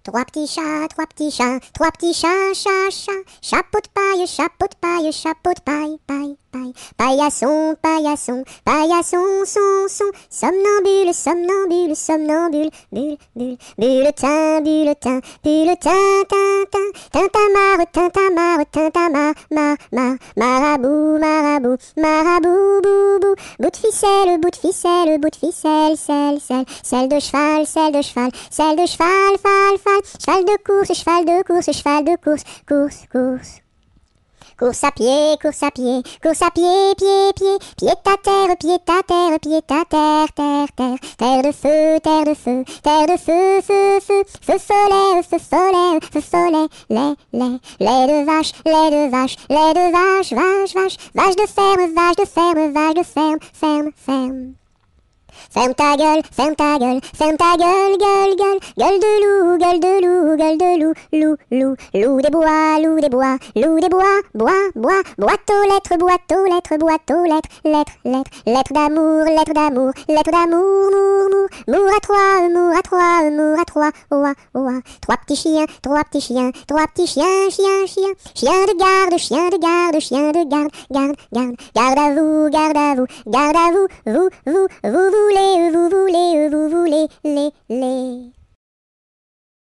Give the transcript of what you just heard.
trois petits chats, chapeau de paille, paille. Paillasson, son, somnambule, bulletin, tintamarre, marabout, boubou, bout de ficelle, selle de cheval, cheval de course. Course à pied, pied à terre, terre de feu, feu follet, lait de vache, vache de ferme. Ferme ta gueule, gueule de loup des bois, boîte aux lettres, lettres d'amour, mour à trois, oua, trois petits chiens, chien de garde à vous, vous voulez, les.